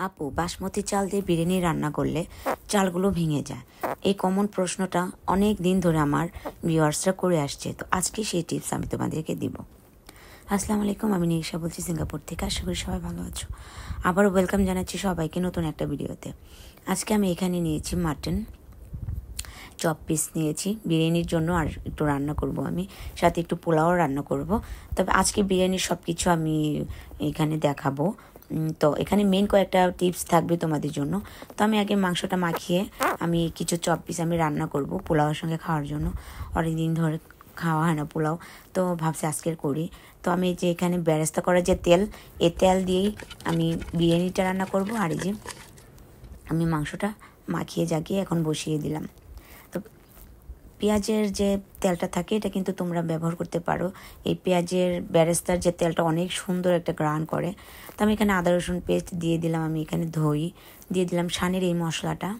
আপু, বাসমতি চাল দিয়ে বিরিয়ানি রান্না করলে চালগুলো ভেঙে যায়। এই কমন প্রশ্নটা অনেক দিন ধরে আমার ভিউয়ার্সরা করে আসছে, তো আজকে সেই টিপস আমি তোমাদেরকে দিব। আসসালামু আলাইকুম, আমি নিশা বলছি সিঙ্গাপুর থেকে। আশা করি সবাই ভালো আছো। আবারও ওয়েলকাম জানাচ্ছি সবাইকে নতুন একটা ভিডিওতে। আজকে আমি এখানে নিয়েছি মাটন চপ পিস নিয়েছি বিরিয়ানির জন্য, আর একটু রান্না করব আমি, সাথে একটু পোলাও রান্না করব। তবে আজকে বিরিয়ানির সব কিছু আমি এখানে দেখাবো। তো এখানে মেন কয়েকটা টিপস থাকবে তোমাদের জন্য। তো আমি আগে মাংসটা মাখিয়ে আমি কিছু চপ পিস আমি রান্না করব পোলাওয়ের সঙ্গে খাওয়ার জন্য। অনেক দিন ধরে খাওয়া হয় না পোলাও, তো ভাবছি আজকের করি। তো আমি যে এখানে বেরেস্তা করার যে তেল, এই তেল দিয়েই আমি বিরিয়ানিটা রান্না করব। আর এই যে আমি মাংসটা মাখিয়ে জাগিয়ে এখন বসিয়ে দিলাম। তো পেঁয়াজের যে তেলটা থাকে এটা কিন্তু তোমরা ব্যবহার করতে পারো। এই পেঁয়াজের বেরেস্তার যে তেলটা অনেক সুন্দর একটা গ্রান করে। তো আমি এখানে আদা রসুন পেস্ট দিয়ে দিলাম, আমি এখানে দই দিয়ে দিলাম, শানের এই মশলাটা।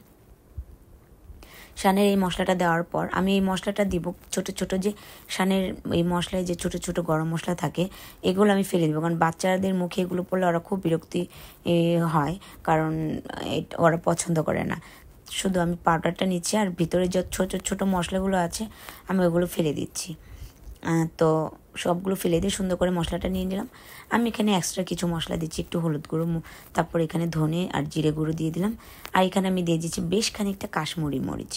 শানের এই মশলাটা দেওয়ার পর আমি এই মশলাটা দিব ছোট ছোট, যে শানের এই মশলায় যে ছোট ছোট গরম মশলা থাকে এগুলো আমি ফেলে দেবো, কারণ বাচ্চাদের মুখে এগুলো পড়লে ওরা খুব বিরক্তি হয়, কারণ ওরা পছন্দ করে না। শুধু আমি পাউডারটা নিচ্ছি, আর ভিতরে যে ছোট ছোট মশলাগুলো আছে আমি ওগুলো ফেলে দিচ্ছি। তো সবগুলো ফেলে দিয়ে সুন্দর করে মশলাটা নিয়ে নিলাম। আমি এখানে এক্সট্রা কিছু মশলা দিচ্ছি, একটু হলুদ গুঁড়ো, তারপর এখানে ধনে আর জিরে গুঁড়ো দিয়ে দিলাম। আর এখানে আমি দিয়ে দিচ্ছি বেশ খানিকটা কাশ্মীরি মরিচ।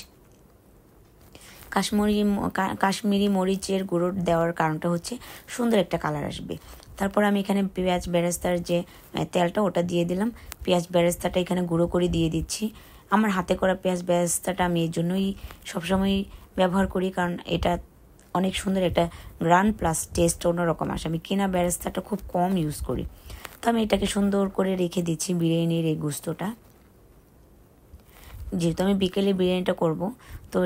কাশ্মীরি মরিচের গুঁড়ো দেওয়ার কারণটা হচ্ছে সুন্দর একটা কালার আসবে। তারপর আমি এখানে পেঁয়াজ বেরেস্তার যে তেলটা ওটা দিয়ে দিলাম। পেঁয়াজ বেরেস্তাটা এখানে গুঁড়ো করে দিয়ে দিচ্ছি। আমার হাতে করা পেঁয়াজ বেরেস্তাটা আমি এই জন্যই সবসময় ব্যবহার করি, কারণ এটা অনেক সুন্দর একটা গ্রান প্লাস টেস্ট অন্যরকম আসে। আমি কেনা বেরেস্তাটা খুব কম ইউজ করি। তো আমি এটাকে সুন্দর করে রেখে দিচ্ছি বিরিয়ানির এই গোস্তটা। যেহেতু আমি বিকেলে বিরিয়ানিটা করব, তো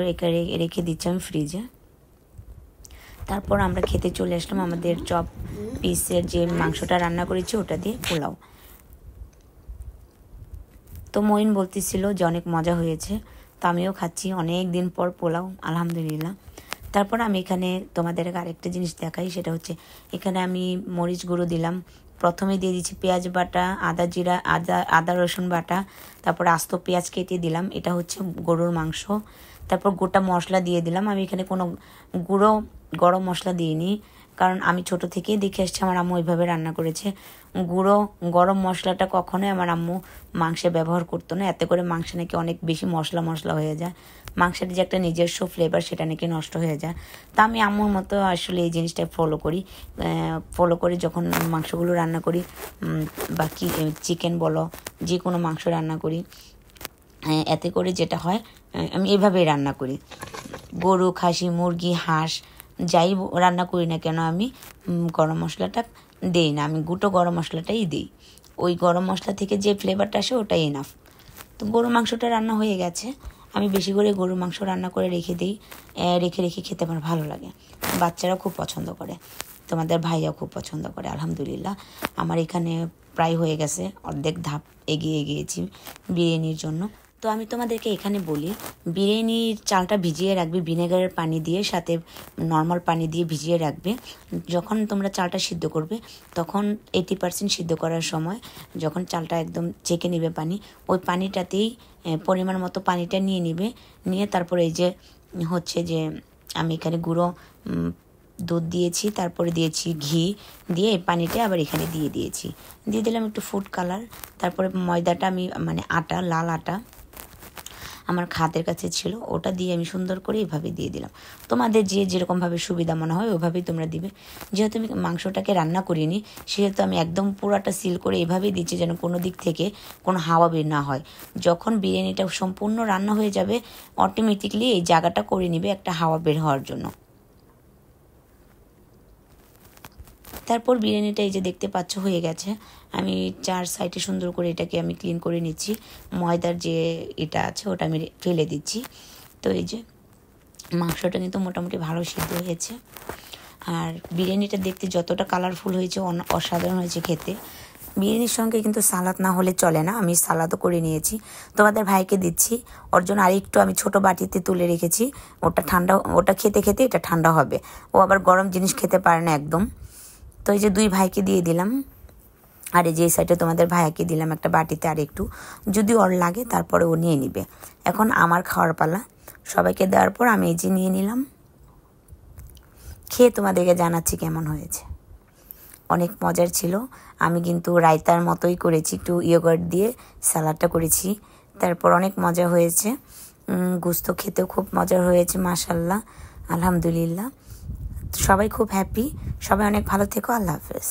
রেখে দিচ্ছি আমি ফ্রিজে। তারপর আমরা খেতে চলে আসলাম আমাদের চপ পিসের যে মাংসটা রান্না করেছি ওটা দিয়ে পোলাও। তো মইন বলতেছিল যে অনেক মজা হয়েছে, তো আমিও খাচ্ছি অনেক দিন পর পোলাও, আলহামদুলিল্লাহ। তারপর আমি এখানে তোমাদের আরেকটা জিনিস দেখাই, সেটা হচ্ছে এখানে আমি মরিচ গুঁড়ো দিলাম। প্রথমে দিয়ে দিচ্ছি পেঁয়াজ বাটা, আদা রসুন বাটা, তারপর আস্ত পেঁয়াজ কেটে দিলাম। এটা হচ্ছে গরুর মাংস। তারপর গোটা মশলা দিয়ে দিলাম। আমি এখানে কোনো গুঁড়ো গরম মশলা দিইনি, কারণ আমি ছোট থেকেই দেখে আসছি আমার আম্মু ওইভাবে রান্না করেছে। গুঁড়ো গরম মশলাটা কখনোই আমার আম্মু মাংসে ব্যবহার করতো না, এতে করে মাংসে নাকি অনেক বেশি মশলা মশলা হয়ে যায়, মাংসের যে একটা নিজস্ব ফ্লেভার সেটা নাকি নষ্ট হয়ে যায়। তা আমি আম্মুর মতো আসলে এই জিনিসটা ফলো করি যখন মাংসগুলো রান্না করি, বা চিকেন বলো, যে কোনো মাংস রান্না করি, এতে করে যেটা হয় আমি এভাবেই রান্না করি। গরু, খাসি, মুরগি, হাঁস যাই রান্না করি না কেন আমি গরম মশলাটা দিই না, আমি গোটা গরম মশলাটাই দিই। ওই গরম মশলা থেকে যে ফ্লেভারটা আসে ওটাই এনাফ। তো গরু মাংসটা রান্না হয়ে গেছে, আমি বেশি করে গরু মাংস রান্না করে রেখে দিই। রেখে খেতে আমার ভালো লাগে। বাচ্চারাও খুব পছন্দ করে, তোমাদের ভাইয়াও খুব পছন্দ করে। আলহামদুলিল্লাহ আমার এখানে প্রায় হয়ে গেছে, অর্ধেক ধাপ এগিয়ে গিয়েছি বিরিয়ানির জন্য। তো আমি তোমাদেরকে এখানে বলি, বিরিয়ানির চালটা ভিজিয়ে রাখবে ভিনেগারের পানি দিয়ে, সাথে নর্মাল পানি দিয়ে ভিজিয়ে রাখবে। যখন তোমরা চালটা সিদ্ধ করবে তখন 80% সিদ্ধ করার সময় যখন চালটা একদম ছেঁকে নিবে পানি, ওই পানিটাতেই পরিমাণ মতো পানিটা নিয়ে তারপরে এই যে হচ্ছে যে আমি এখানে গুঁড়ো দুধ দিয়েছি, তারপরে দিয়েছি ঘি, দিয়ে এই পানিটা আবার এখানে দিয়ে দিলাম একটু ফুড কালার। তারপরে ময়দাটা আমি আটা, লাল আটা আমার হাতের কাছে ছিল, ওটা দিয়ে আমি সুন্দর করে এভাবে দিয়ে দিলাম। তোমাদের যেরকমভাবে সুবিধা মনে হয় ওইভাবেই তোমরা দিবে। যেহেতু আমি মাংসটাকে রান্না করিনি, সেহেতু আমি একদম পুরাটা সিল করে এভাবেই দিচ্ছি যেন কোনো দিক থেকে কোনো হাওয়া বের না হয়। যখন বিরিয়ানিটা সম্পূর্ণ রান্না হয়ে যাবে অটোমেটিকলি এই জায়গাটা করে নিবে একটা হাওয়া বের হওয়ার জন্য। তারপর বিরিয়ানিটা এই যে দেখতে পাচ্ছ হয়ে গেছে। আমি 4 সাইডে সুন্দর করে এটাকে আমি ক্লিন করে নিচ্ছি, ময়দার যে এটা আছে ওটা আমি ফেলে দিচ্ছি। তো এই যে মাংসটা কিন্তু মোটামুটি ভালো সিদ্ধ হয়েছে, আর বিরিয়ানিটা দেখতে যতটা কালারফুল হয়েছে অসাধারণ হয়েছে খেতে। বিরিয়ানির সঙ্গে কিন্তু সালাদ না হলে চলে না, আমি সালাদও করে নিয়েছি, তোমাদের ভাইকে দিচ্ছি। ওর জন্য আরেকটু আমি ছোট বাটিতে তুলে রেখেছি, ওটা খেতে এটা ঠান্ডা হবে, ও আবার গরম জিনিস খেতে পারে না একদম। তো এই যে 2 ভাইকে দিয়ে দিলাম। আর এই যে সাইডে তোমাদের ভাইয়াকে দিলাম একটা বাটিতে আর একটু, যদি ওর লাগে তারপরে ও নিয়ে নিবে। এখন আমার খাওয়ার পালা। সবাইকে দেওয়ার পর আমি এই যে নিয়ে নিলাম, খেয়ে তোমাদেরকে জানাচ্ছি কেমন হয়েছে। অনেক মজার ছিল। আমি কিন্তু রায়তার মতোই করেছি, একটু ইয়োগার্ট দিয়ে স্যালাডটা করেছি। তারপর অনেক মজা হয়েছে, গোস্ত খেতেও খুব মজার হয়েছে মাশাল্লাহ, আলহামদুলিল্লাহ। সবাই খুব হ্যাপি, সবাই অনেক ভালো থেকো, আল্লাহ হাফেজ।